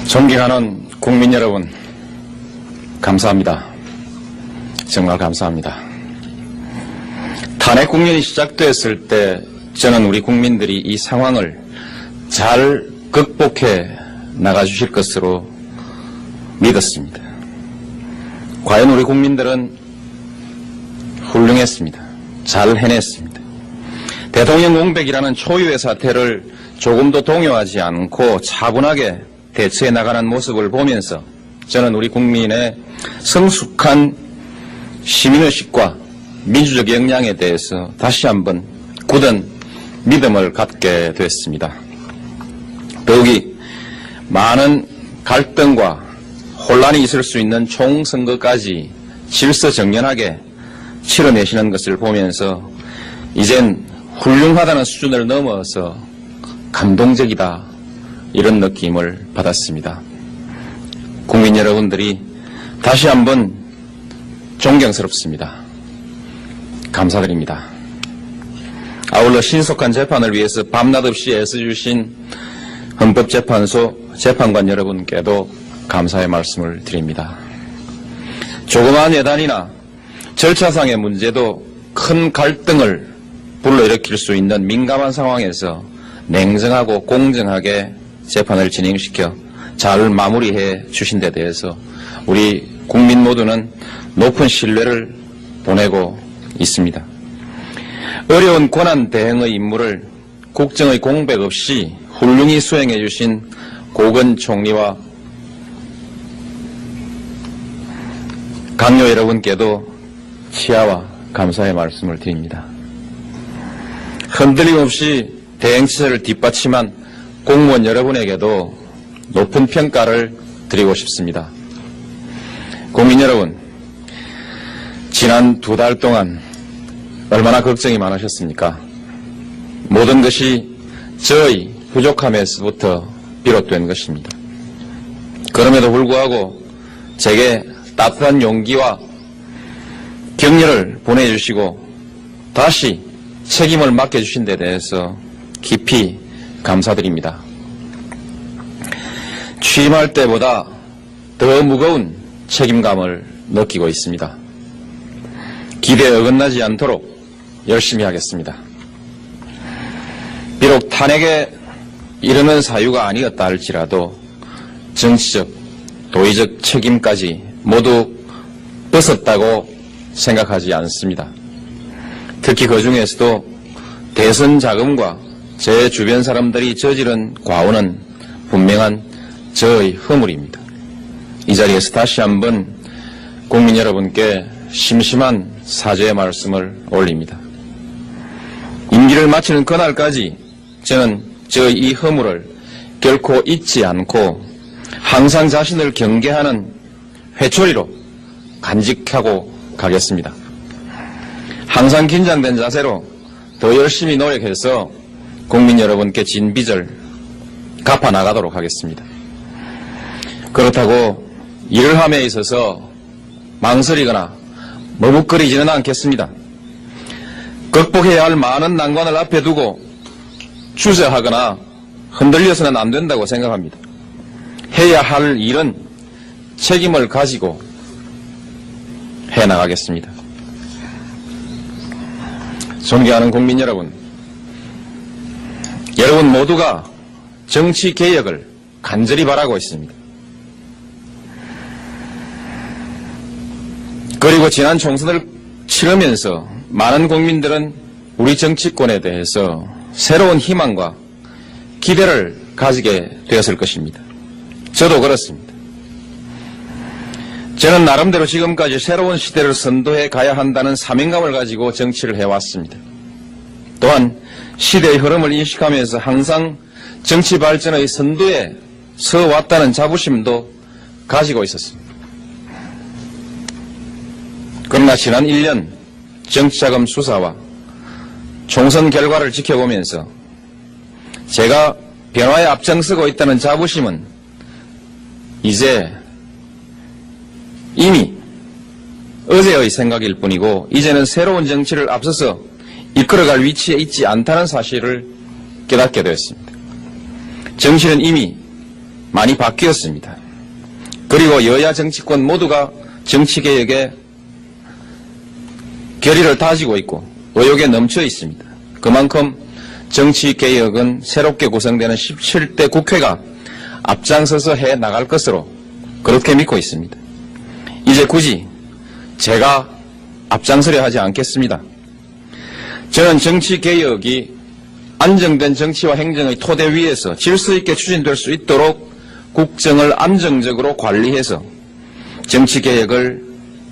존경하는 국민 여러분, 감사합니다. 정말 감사합니다. 탄핵 국면이 시작됐을 때 저는 우리 국민들이 이 상황을 잘 극복해 나가주실 것으로 믿었습니다. 과연 우리 국민들은 훌륭했습니다. 잘 해냈습니다. 대통령 공백이라는 초유의 사태를 조금도 동요하지 않고 차분하게 대처해 나가는 모습을 보면서 저는 우리 국민의 성숙한 시민의식과 민주적 역량에 대해서 다시 한번 굳은 믿음을 갖게 됐습니다. 더욱이 많은 갈등과 혼란이 있을 수 있는 총선거까지 질서정연하게 치러내시는 것을 보면서 이젠 훌륭하다는 수준을 넘어서 감동적이다, 이런 느낌을 받았습니다. 국민 여러분들이 다시 한번 존경스럽습니다. 감사드립니다. 아울러 신속한 재판을 위해서 밤낮 없이 애써주신 헌법재판소 재판관 여러분께도 감사의 말씀을 드립니다. 조그마한 예단이나 절차상의 문제도 큰 갈등을 불러일으킬 수 있는 민감한 상황에서 냉정하고 공정하게 재판을 진행시켜 잘 마무리해 주신 데 대해서 우리 국민 모두는 높은 신뢰를 보내고 있습니다. 어려운 권한 대행의 임무를 국정의 공백 없이 훌륭히 수행해 주신 고건 총리와 강요 여러분께도 치아와 감사의 말씀을 드립니다. 흔들림 없이 대행체제를 뒷받침한 공무원 여러분에게도 높은 평가를 드리고 싶습니다. 국민 여러분, 지난 2달 동안 얼마나 걱정이 많으셨습니까? 모든 것이 저의 부족함에서부터 비롯된 것입니다. 그럼에도 불구하고 제게 따뜻한 용기와 격려를 보내주시고 다시 책임을 맡겨주신 데 대해서 깊이 감사드립니다. 취임할 때보다 더 무거운 책임감을 느끼고 있습니다. 기대에 어긋나지 않도록 열심히 하겠습니다. 비록 탄핵에 이르는 사유가 아니었다 할지라도 정치적, 도의적 책임까지 모두 벗었다고 생각하지 않습니다. 특히 그 중에서도 대선 자금과 제 주변 사람들이 저지른 과오는 분명한 저의 허물입니다. 이 자리에서 다시 한번 국민 여러분께 심심한 사죄의 말씀을 올립니다. 임기를 마치는 그날까지 저는 저의 이 허물을 결코 잊지 않고 항상 자신을 경계하는 회초리로 간직하고 가겠습니다. 항상 긴장된 자세로 더 열심히 노력해서 국민 여러분께 진 빚을 갚아 나가도록 하겠습니다. 그렇다고 일을 함에 있어서 망설이거나 머뭇거리지는 않겠습니다. 극복해야 할 많은 난관을 앞에 두고 주저하거나 흔들려서는 안 된다고 생각합니다. 해야 할 일은 책임을 가지고 해나가겠습니다. 존경하는 국민 여러분, 여러분 모두가 정치 개혁을 간절히 바라고 있습니다. 그리고 지난 총선을 치르면서 많은 국민들은 우리 정치권에 대해서 새로운 희망과 기대를 가지게 되었을 것입니다. 저도 그렇습니다. 저는 나름대로 지금까지 새로운 시대를 선도해 가야 한다는 사명감을 가지고 정치를 해왔습니다. 또한 시대의 흐름을 인식하면서 항상 정치 발전의 선두에 서왔다는 자부심도 가지고 있었습니다. 그러나 지난 1년 정치자금 수사와 총선 결과를 지켜보면서 제가 변화에 앞장서고 있다는 자부심은 이제 이미 어제의 생각일 뿐이고 이제는 새로운 정치를 앞서서 이끌어갈 위치에 있지 않다는 사실을 깨닫게 되었습니다. 정치는 이미 많이 바뀌었습니다. 그리고 여야 정치권 모두가 정치개혁에 결의를 다지고 있고 의욕에 넘쳐 있습니다. 그만큼 정치개혁은 새롭게 구성되는 17대 국회가 앞장서서 해 나갈 것으로 그렇게 믿고 있습니다. 이제 굳이 제가 앞장서려 하지 않겠습니다. 저는 정치개혁이 안정된 정치와 행정의 토대 위에서 질서 있게 추진될 수 있도록 국정을 안정적으로 관리해서 정치개혁을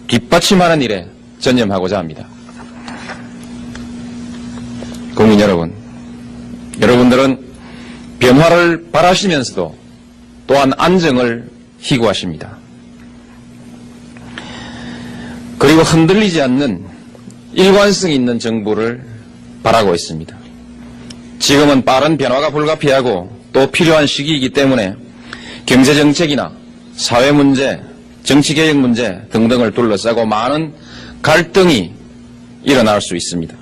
뒷받침하는 일에 전념하고자 합니다. 국민 여러분, 여러분들은 변화를 바라시면서도 또한 안정을 희구하십니다. 그리고 흔들리지 않는 일관성 있는 정부를 바라고 있습니다. 지금은 빠른 변화가 불가피하고 또 필요한 시기이기 때문에 경제정책이나 사회문제, 정치개혁 문제 등등을 둘러싸고 많은 갈등이 일어날 수 있습니다.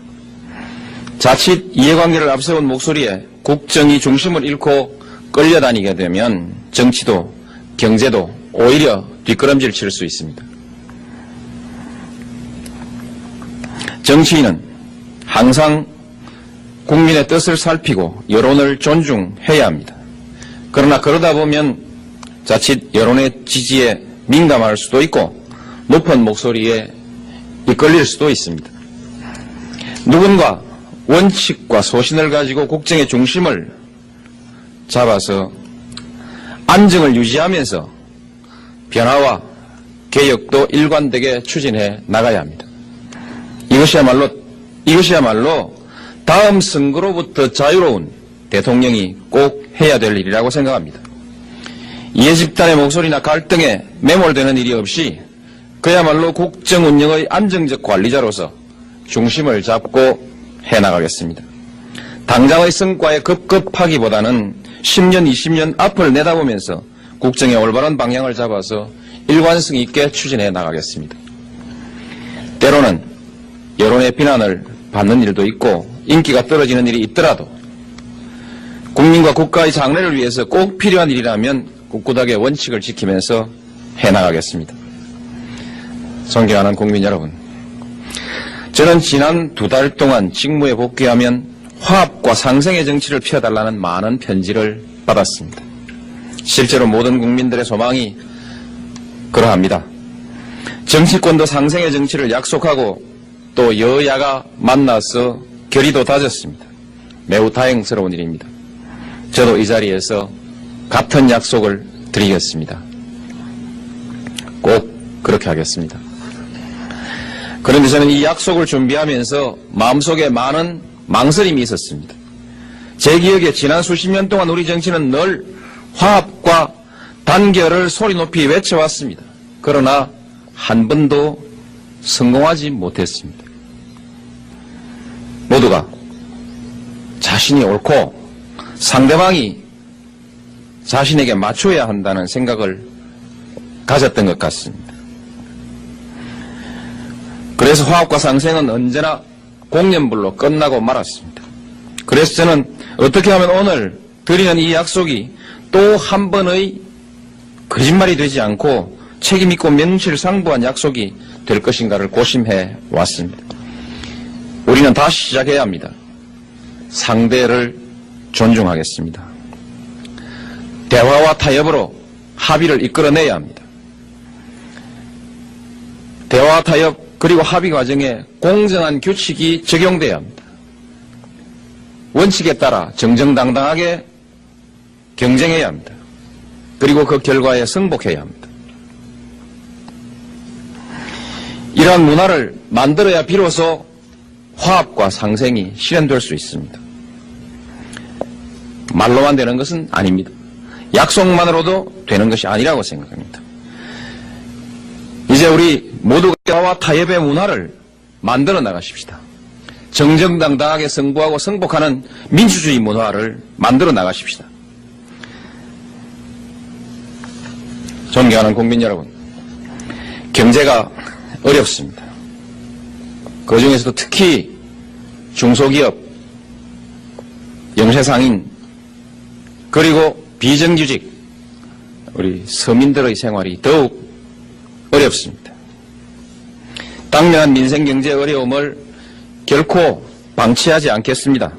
자칫 이해관계를 앞세운 목소리에 국정이 중심을 잃고 끌려다니게 되면 정치도 경제도 오히려 뒷걸음질 칠 수 있습니다. 정치인은 항상 국민의 뜻을 살피고 여론을 존중해야 합니다. 그러나 그러다 보면 자칫 여론의 지지에 민감할 수도 있고 높은 목소리에 이끌릴 수도 있습니다. 누군가 원칙과 소신을 가지고 국정의 중심을 잡아서 안정을 유지하면서 변화와 개혁도 일관되게 추진해 나가야 합니다. 이것이야말로 다음 선거로부터 자유로운 대통령이 꼭 해야 될 일이라고 생각합니다. 이해 집단의 목소리나 갈등에 매몰되는 일이 없이 그야말로 국정 운영의 안정적 관리자로서 중심을 잡고 해나가겠습니다. 당장의 성과에 급급하기보다는 10년, 20년 앞을 내다보면서 국정의 올바른 방향을 잡아서 일관성 있게 추진해 나가겠습니다. 때로는 여론의 비난을 받는 일도 있고 인기가 떨어지는 일이 있더라도 국민과 국가의 장래를 위해서 꼭 필요한 일이라면 꿋꿋하게 원칙을 지키면서 해나가겠습니다. 존경하는 국민 여러분, 저는 지난 2달 동안 직무에 복귀하면 화합과 상생의 정치를 펴달라는 많은 편지를 받았습니다. 실제로 모든 국민들의 소망이 그러합니다. 정치권도 상생의 정치를 약속하고 또 여야가 만나서 결의도 다졌습니다. 매우 다행스러운 일입니다. 저도 이 자리에서 같은 약속을 드리겠습니다. 꼭 그렇게 하겠습니다. 그런데 저는 이 약속을 준비하면서 마음속에 많은 망설임이 있었습니다. 제 기억에 지난 수십 년 동안 우리 정치는 늘 화합과 단결을 소리 높이 외쳐왔습니다. 그러나 한 번도 성공하지 못했습니다. 모두가 자신이 옳고 상대방이 자신에게 맞춰야 한다는 생각을 가졌던 것 같습니다. 그래서 화합과 상생은 언제나 공연불로 끝나고 말았습니다. 그래서 저는 어떻게 하면 오늘 드리는 이 약속이 또 한 번의 거짓말이 되지 않고 책임있고 명실상부한 약속이 될 것인가를 고심해 왔습니다. 우리는 다시 시작해야 합니다. 상대를 존중하겠습니다. 대화와 타협으로 합의를 이끌어내야 합니다. 대화, 타협, 그리고 합의 과정에 공정한 규칙이 적용돼야 합니다. 원칙에 따라 정정당당하게 경쟁해야 합니다. 그리고 그 결과에 승복해야 합니다. 이러한 문화를 만들어야 비로소 화합과 상생이 실현될 수 있습니다. 말로만 되는 것은 아닙니다. 약속만으로도 되는 것이 아니라고 생각합니다. 이제 우리 모두가 대화와 타협의 문화를 만들어 나가십시다. 정정당당하게 승부하고 승복하는 민주주의 문화를 만들어 나가십시다. 존경하는 국민 여러분, 경제가 어렵습니다. 그 중에서도 특히 중소기업, 영세상인, 그리고 비정규직, 우리 서민들의 생활이 더욱 어렵습니다. 당면한 민생 경제 어려움을 결코 방치하지 않겠습니다.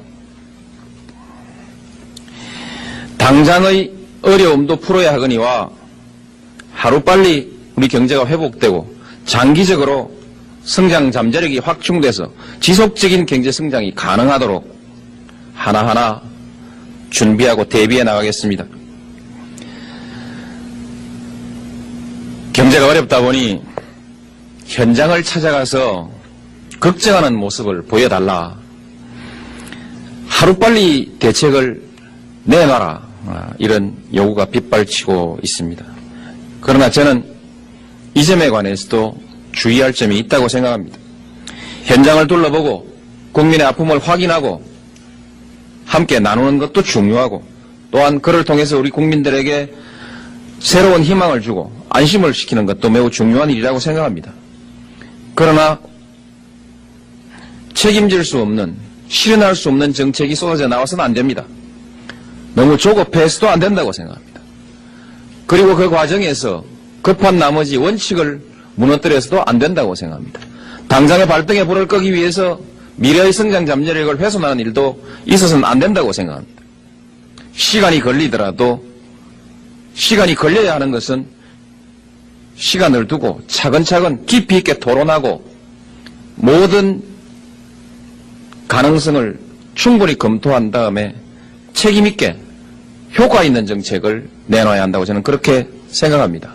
당장의 어려움도 풀어야 하거니와 하루빨리 우리 경제가 회복되고 장기적으로 성장 잠재력이 확충돼서 지속적인 경제 성장이 가능하도록 하나하나 준비하고 대비해 나가겠습니다. 경제가 어렵다 보니 현장을 찾아가서 걱정하는 모습을 보여달라. 하루빨리 대책을 내놔라. 이런 요구가 빗발치고 있습니다. 그러나 저는 이 점에 관해서도 주의할 점이 있다고 생각합니다. 현장을 둘러보고 국민의 아픔을 확인하고 함께 나누는 것도 중요하고 또한 그를 통해서 우리 국민들에게 새로운 희망을 주고 안심을 시키는 것도 매우 중요한 일이라고 생각합니다. 그러나 책임질 수 없는, 실현할 수 없는 정책이 쏟아져 나와서는 안 됩니다. 너무 조급해서도 안 된다고 생각합니다. 그리고 그 과정에서 급한 나머지 원칙을 무너뜨려서도 안 된다고 생각합니다. 당장의 발등에 불을 끄기 위해서 미래의 성장 잠재력을 훼손하는 일도 있어서는 안 된다고 생각합니다. 시간이 걸리더라도 시간이 걸려야 하는 것은 시간을 두고 차근차근 깊이 있게 토론하고 모든 가능성을 충분히 검토한 다음에 책임 있게 효과 있는 정책을 내놔야 한다고 저는 그렇게 생각합니다.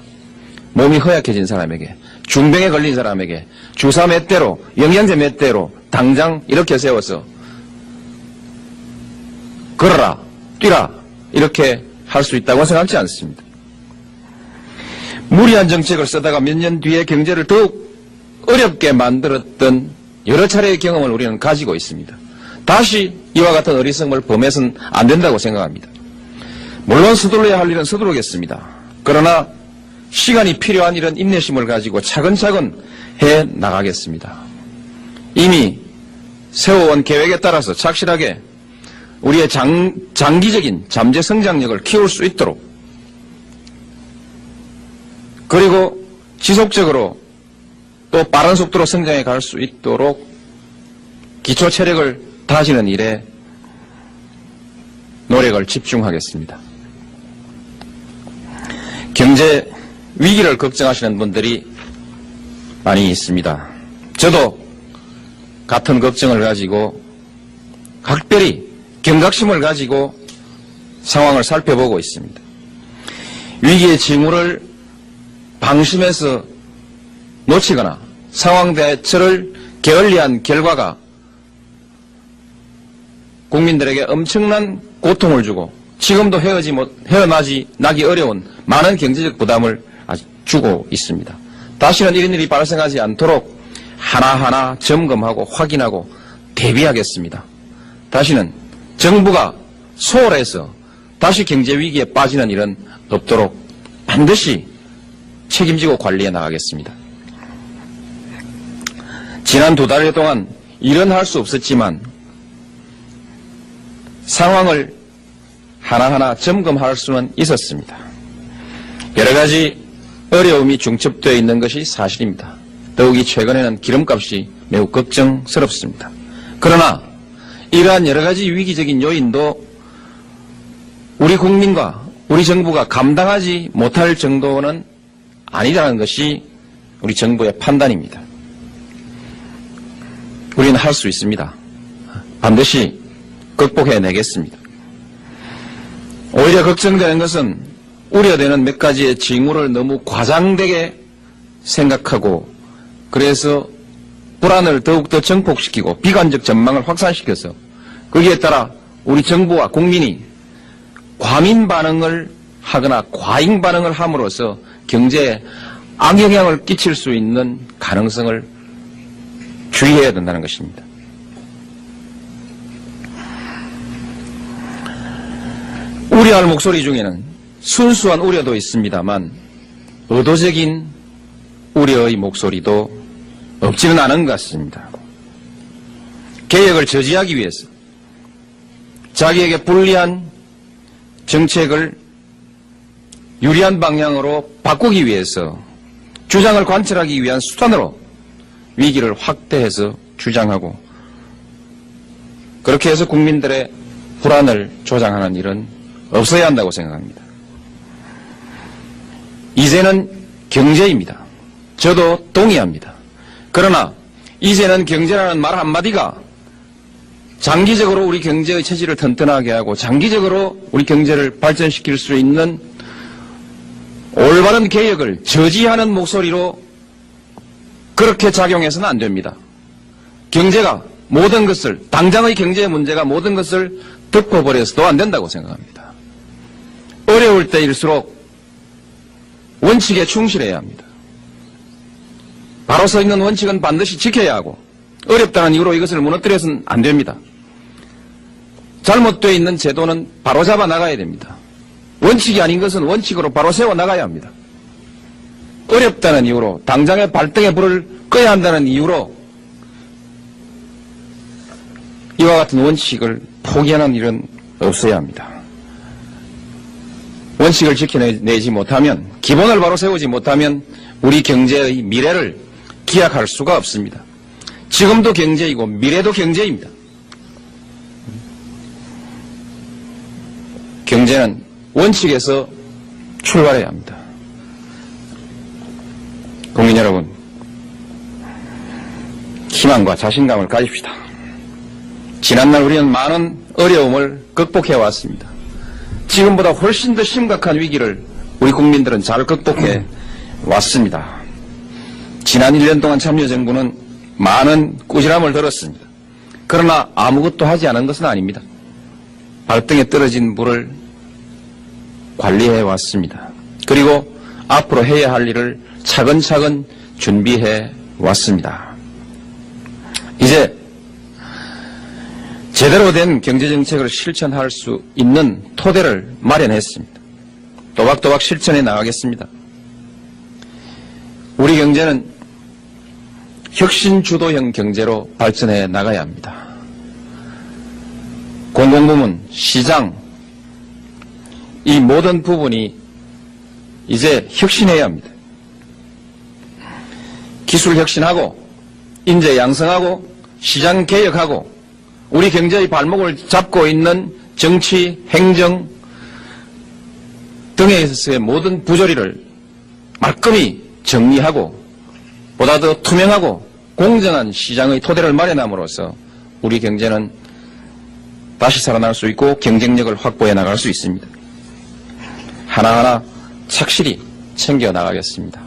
몸이 허약해진 사람에게, 중병에 걸린 사람에게 주사 몇 대로, 영양제 몇 대로 당장 이렇게 세워서 걸어라, 뛰라 이렇게 할 수 있다고 생각하지 않습니다. 무리한 정책을 쓰다가 몇 년 뒤에 경제를 더욱 어렵게 만들었던 여러 차례의 경험을 우리는 가지고 있습니다. 다시 이와 같은 어리석음을 범해서는 안 된다고 생각합니다. 물론 서둘러야 할 일은 서두르겠습니다. 그러나 시간이 필요한 일은 인내심을 가지고 차근차근 해 나가겠습니다. 이미 세워온 계획에 따라서 착실하게 우리의 장기적인 잠재 성장력을 키울 수 있도록 그리고 지속적으로 또 빠른 속도로 성장해 갈 수 있도록 기초 체력을 다지는 일에 노력을 집중하겠습니다. 경제 위기를 걱정하시는 분들이 많이 있습니다. 저도 같은 걱정을 가지고 각별히 경각심을 가지고 상황을 살펴보고 있습니다. 위기의 징후를 방심해서 놓치거나 상황 대처를 게을리한 결과가 국민들에게 엄청난 고통을 주고 지금도 헤어나기 어려운 많은 경제적 부담을 주고 있습니다. 다시는 이런 일이 발생하지 않도록 하나하나 점검하고 확인하고 대비하겠습니다. 다시는 정부가 소홀해서 다시 경제 위기에 빠지는 일은 없도록 반드시 책임지고 관리해 나가겠습니다. 지난 2달 동안 일은 할 수 없었지만 상황을 하나하나 점검할 수는 있었습니다. 여러 가지 어려움이 중첩되어 있는 것이 사실입니다. 더욱이 최근에는 기름값이 매우 걱정스럽습니다. 그러나 이러한 여러 가지 위기적인 요인도 우리 국민과 우리 정부가 감당하지 못할 정도는 아니라는 것이 우리 정부의 판단입니다. 우리는 할 수 있습니다. 반드시 극복해내겠습니다. 오히려 걱정되는 것은 우려되는 몇 가지의 징후를 너무 과장되게 생각하고 그래서 불안을 더욱더 증폭시키고 비관적 전망을 확산시켜서 거기에 따라 우리 정부와 국민이 과민 반응을 하거나 과잉 반응을 함으로써 경제에 악영향을 끼칠 수 있는 가능성을 주의해야 된다는 것입니다. 우려할 목소리 중에는 순수한 우려도 있습니다만 의도적인 우려의 목소리도 없지는 않은 것 같습니다. 개혁을 저지하기 위해서 자기에게 불리한 정책을 유리한 방향으로 바꾸기 위해서 주장을 관철하기 위한 수단으로 위기를 확대해서 주장하고 그렇게 해서 국민들의 불안을 조장하는 일은 없어야 한다고 생각합니다. 이제는 경제입니다. 저도 동의합니다. 그러나 이제는 경제라는 말 한마디가 장기적으로 우리 경제의 체질을 튼튼하게 하고 장기적으로 우리 경제를 발전시킬 수 있는 올바른 개혁을 저지하는 목소리로 그렇게 작용해서는 안 됩니다. 경제가 모든 것을, 당장의 경제 문제가 모든 것을 덮어버려서도 안 된다고 생각합니다. 어려울 때일수록 원칙에 충실해야 합니다. 바로 서 있는 원칙은 반드시 지켜야 하고 어렵다는 이유로 이것을 무너뜨려서는 안 됩니다. 잘못되어 있는 제도는 바로잡아 나가야 됩니다. 원칙이 아닌 것은 원칙으로 바로 세워 나가야 합니다. 어렵다는 이유로 당장의 발등에 불을 꺼야 한다는 이유로 이와 같은 원칙을 포기하는 일은 없어야 합니다. 원칙을 지켜내지 못하면, 기본을 바로 세우지 못하면 우리 경제의 미래를 기약할 수가 없습니다. 지금도 경제이고 미래도 경제입니다. 경제는 원칙에서 출발해야 합니다. 국민 여러분, 희망과 자신감을 가집시다. 지난날 우리는 많은 어려움을 극복해 왔습니다. 지금보다 훨씬 더 심각한 위기를 우리 국민들은 잘 극복해 왔습니다. 지난 1년 동안 참여정부는 많은 꾸지람을 들었습니다. 그러나 아무것도 하지 않은 것은 아닙니다. 발등에 떨어진 물을 관리해 왔습니다. 그리고 앞으로 해야 할 일을 차근차근 준비해 왔습니다. 이제 제대로 된 경제정책을 실천할 수 있는 토대를 마련했습니다. 또박또박 실천해 나가겠습니다. 우리 경제는 혁신주도형 경제로 발전해 나가야 합니다. 공공부문, 시장, 이 모든 부분이 이제 혁신해야 합니다. 기술 혁신하고 인재 양성하고 시장 개혁하고 우리 경제의 발목을 잡고 있는 정치, 행정 등에 있어서의 모든 부조리를 말끔히 정리하고 보다 더 투명하고 공정한 시장의 토대를 마련함으로써 우리 경제는 다시 살아날 수 있고 경쟁력을 확보해 나갈 수 있습니다. 하나하나 착실히 챙겨 나가겠습니다.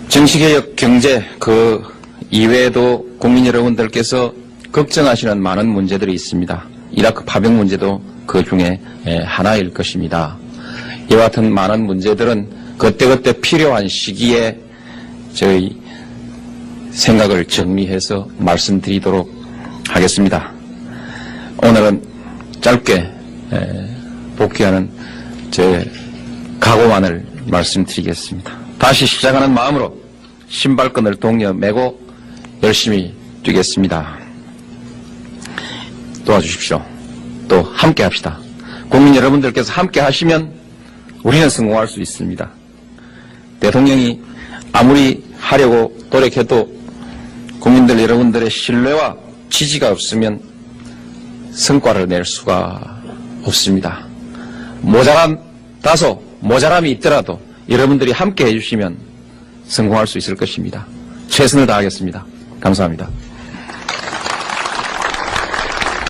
정치개혁, 경제, 그 이외에도 국민 여러분들께서 걱정하시는 많은 문제들이 있습니다. 이라크 파병 문제도 그 중에 하나일 것입니다. 이와 같은 많은 문제들은 그때그때 필요한 시기에 저희 생각을 정리해서 말씀드리도록 하겠습니다. 오늘은 짧게 복귀하는 제 각오만을 말씀드리겠습니다. 다시 시작하는 마음으로 신발끈을 동여 매고 열심히 뛰겠습니다. 도와주십시오. 또 함께 합시다. 국민 여러분들께서 함께 하시면 우리는 성공할 수 있습니다. 대통령이 아무리 하려고 노력해도 국민들 여러분들의 신뢰와 지지가 없으면 성과를 낼 수가 없습니다. 모자람이 있더라도 여러분들이 함께 해주시면 성공할 수 있을 것입니다. 최선을 다하겠습니다. 감사합니다.